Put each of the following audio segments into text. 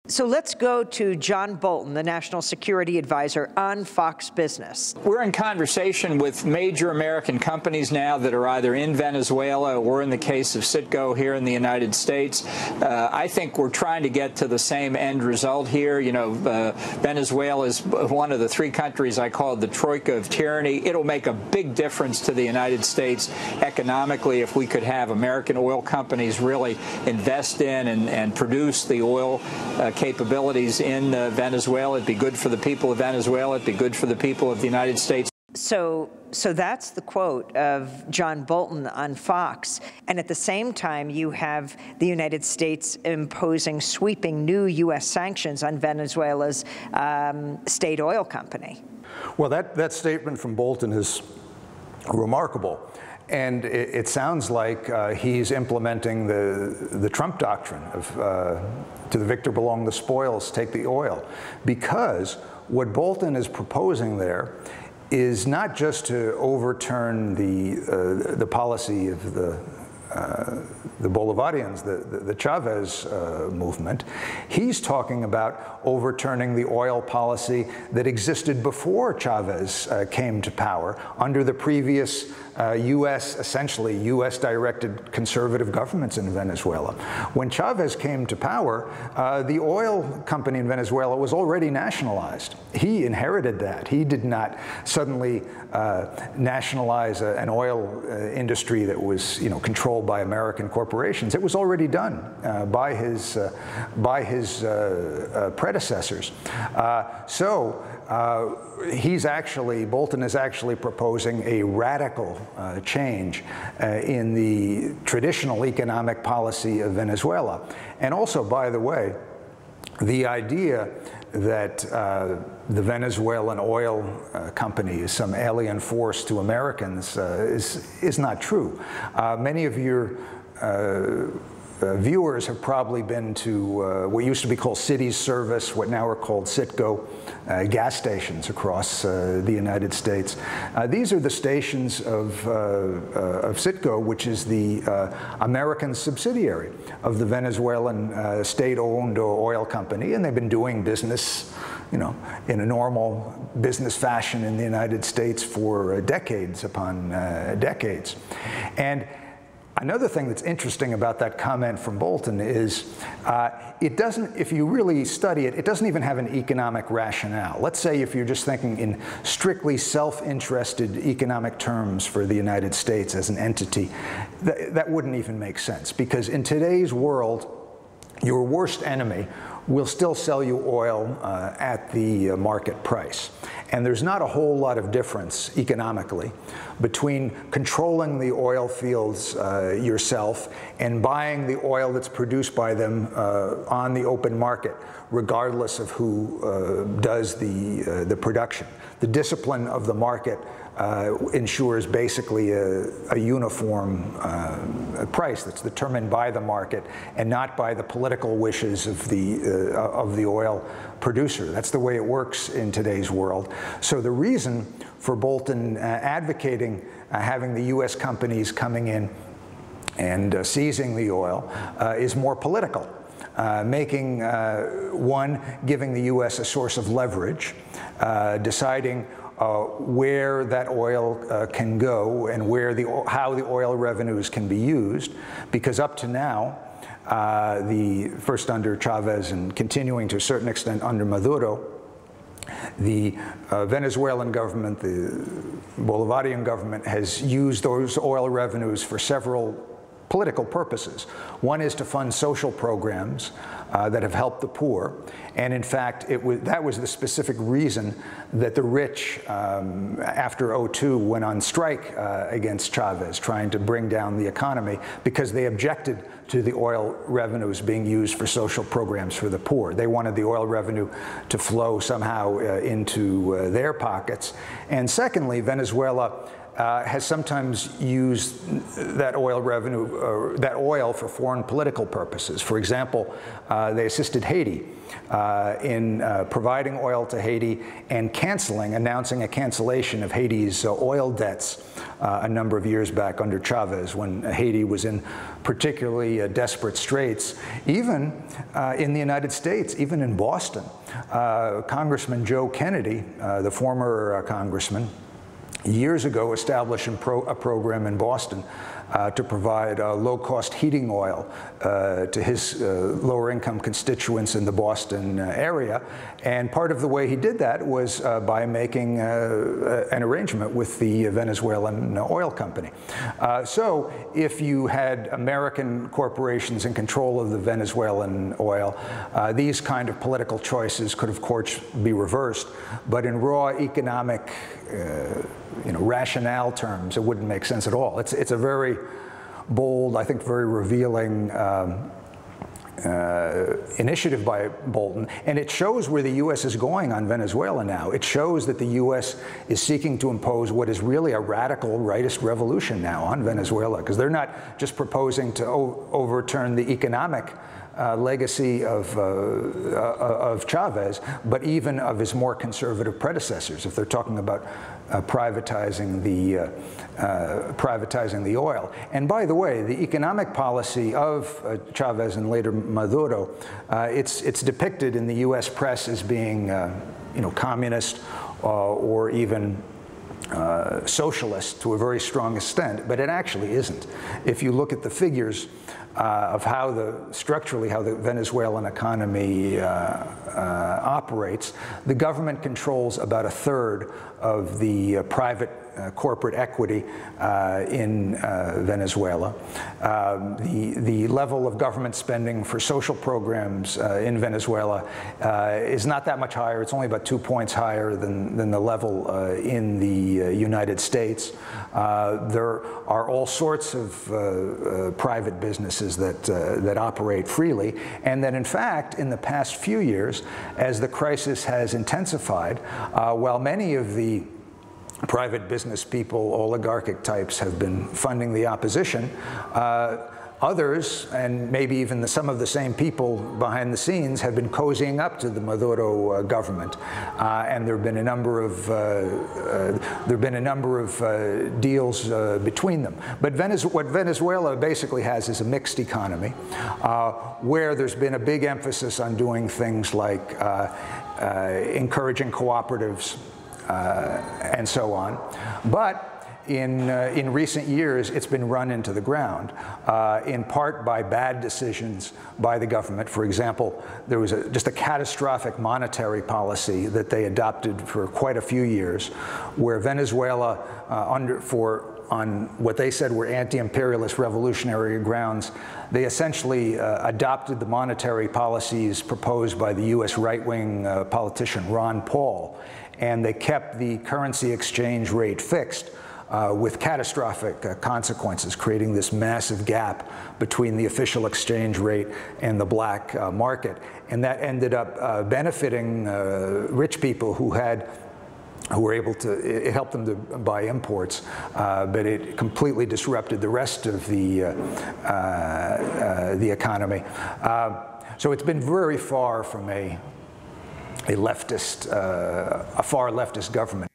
So let's go to John Bolton, the National Security Advisor, on Fox Business. We're in conversation with major American companies now that are either in Venezuela or, in the case of Citgo, here in the United States. I think we're trying to get to the same end result here. You know, Venezuela is one of the three countries I call the troika of tyranny. It'll make a big difference to the United States economically if we could have American oil companies really invest in and produce the oil capabilities in Venezuela. It'd be good for the people of Venezuela. It'd be good for the people of the United States. So that's the quote of John Bolton on Fox. And at the same time, you have the United States imposing sweeping new U.S. sanctions on Venezuela's state oil company. Well, that statement from Bolton is remarkable. And it sounds like he's implementing the Trump doctrine of to the victor belong the spoils, take the oil. Because what Bolton is proposing there is not just to overturn the policy of the Bolivarians, the Chavez movement. He's talking about overturning the oil policy that existed before Chavez came to power under the previous essentially U.S.-directed conservative governments in Venezuela. When Chavez came to power, the oil company in Venezuela was already nationalized. He inherited that. He did not suddenly nationalize an oil industry that was, controlled by American corporations. It was already done by his predecessors. Bolton is actually proposing a radical change in the traditional economic policy of Venezuela. And also, by the way, the idea that the Venezuelan oil company is some alien force to Americans is not true. Many of your viewers have probably been to what used to be called Cities Service, what now are called Citgo gas stations across the United States. These are the stations of Citgo, which is the American subsidiary of the Venezuelan state-owned oil company, and they've been doing business, in a normal business fashion in the United States for decades upon decades. And another thing that's interesting about that comment from Bolton is it doesn't, if you really study it, it doesn't even have an economic rationale. Let's say if you're just thinking in strictly self-interested economic terms for the United States as an entity, that wouldn't even make sense. Because in today's world, your worst enemy will still sell you oil at the market price. And there's not a whole lot of difference economically between controlling the oil fields yourself and buying the oil that's produced by them on the open market, regardless of who does the production. The discipline of the market ensures basically a uniform price that's determined by the market and not by the political wishes of the oil producer. That's the way it works in today's world. So the reason for Bolton advocating having the U.S. companies coming in and seizing the oil is more political. Making, giving the U.S. a source of leverage, deciding where that oil can go and how the oil revenues can be used, because up to now, first under Chavez and continuing to a certain extent under Maduro, the Venezuelan government, the Bolivarian government, has used those oil revenues for several political purposes. One is to fund social programs that have helped the poor, and in fact, that was the specific reason that the rich, after '02, went on strike against Chavez, trying to bring down the economy, because they objected to the oil revenues being used for social programs for the poor. They wanted the oil revenue to flow somehow into their pockets. And secondly, Venezuela has sometimes used that oil revenue, that oil for foreign political purposes. For example, they assisted Haiti in providing oil to Haiti and announcing a cancellation of Haiti's oil debts a number of years back under Chavez, when Haiti was in particularly desperate straits. Even in the United States, even in Boston, Congressman Joe Kennedy, the former congressman, years ago established a program in Boston to provide low-cost heating oil to his lower-income constituents in the Boston area. And part of the way he did that was by making an arrangement with the Venezuelan oil company. So if you had American corporations in control of the Venezuelan oil, these kind of political choices could, of course, be reversed. But in raw economic rationale terms, it wouldn't make sense at all. It's a very bold, I think very revealing initiative by Bolton, and it shows where the U.S. is going on Venezuela now. It shows that the U.S. is seeking to impose what is really a radical rightist revolution now on Venezuela, because they're not just proposing to overturn the economic legacy of Chavez, but even of his more conservative predecessors, if they're talking about privatizing the oil. And by the way, the economic policy of Chavez and later Maduro, it's depicted in the U.S. press as being, communist or even socialist to a very strong extent, but it actually isn't. If you look at the figures of structurally how the Venezuelan economy operates, the government controls about a third of the private corporate equity in Venezuela. The level of government spending for social programs in Venezuela is not that much higher. It's only about 2 points higher than the level in the United States. There are all sorts of private businesses that operate freely, and that in fact, in the past few years, as the crisis has intensified, while many of the private business people, oligarchic types, have been funding the opposition, others, and maybe even some of the same people behind the scenes, have been cozying up to the Maduro government, and there have been a number of deals between them. But what Venezuela basically has is a mixed economy, where there's been a big emphasis on doing things like encouraging cooperatives and so on. But in recent years, it's been run into the ground, in part by bad decisions by the government. For example, there was just a catastrophic monetary policy that they adopted for quite a few years, where Venezuela, on what they said were anti-imperialist revolutionary grounds, they essentially adopted the monetary policies proposed by the U.S. right-wing politician Ron Paul, and they kept the currency exchange rate fixed, with catastrophic consequences, creating this massive gap between the official exchange rate and the black market. And that ended up benefiting rich people who were able to, it helped them to buy imports, but it completely disrupted the rest of the economy. So it's been very far from a leftist, a far leftist government.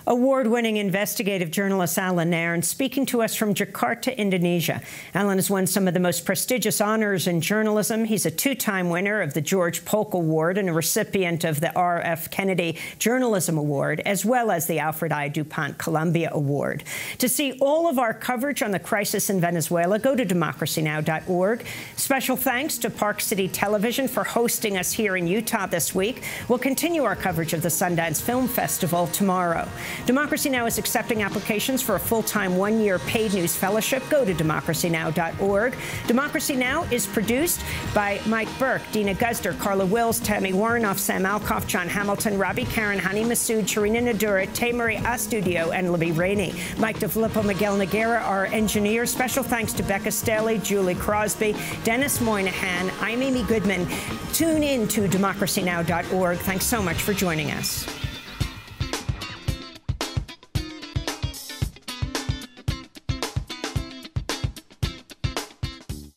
Award-winning investigative journalist Alan Nairn speaking to us from Jakarta, Indonesia. Alan has won some of the most prestigious honors in journalism. He's a two-time winner of the George Polk Award and a recipient of the R.F. Kennedy Journalism Award, as well as the Alfred I. DuPont Columbia Award. To see all of our coverage on the crisis in Venezuela, go to democracynow.org. Special thanks to Park City Television for hosting us here in Utah this week. We'll continue our coverage of the Sundance Film Festival tomorrow. Democracy Now! Is accepting applications for a full-time one-year paid news fellowship. Go to democracynow.org. Democracy Now! Is produced by Mike Burke, Dina Guzder, Carla Wills, Tammy Warrenoff, Sam Alkoff, John Hamilton, Robbie Karen, Hani Masood, Charina Nadura, Tamari Astudio, and Libby Rainey. Mike DeFilippo, Miguel Noguera, our engineers. Special thanks to Becca Staley, Julie Crosby, Dennis Moynihan. I'm Amy Goodman. Tune in to democracynow.org. Thanks so much for joining us.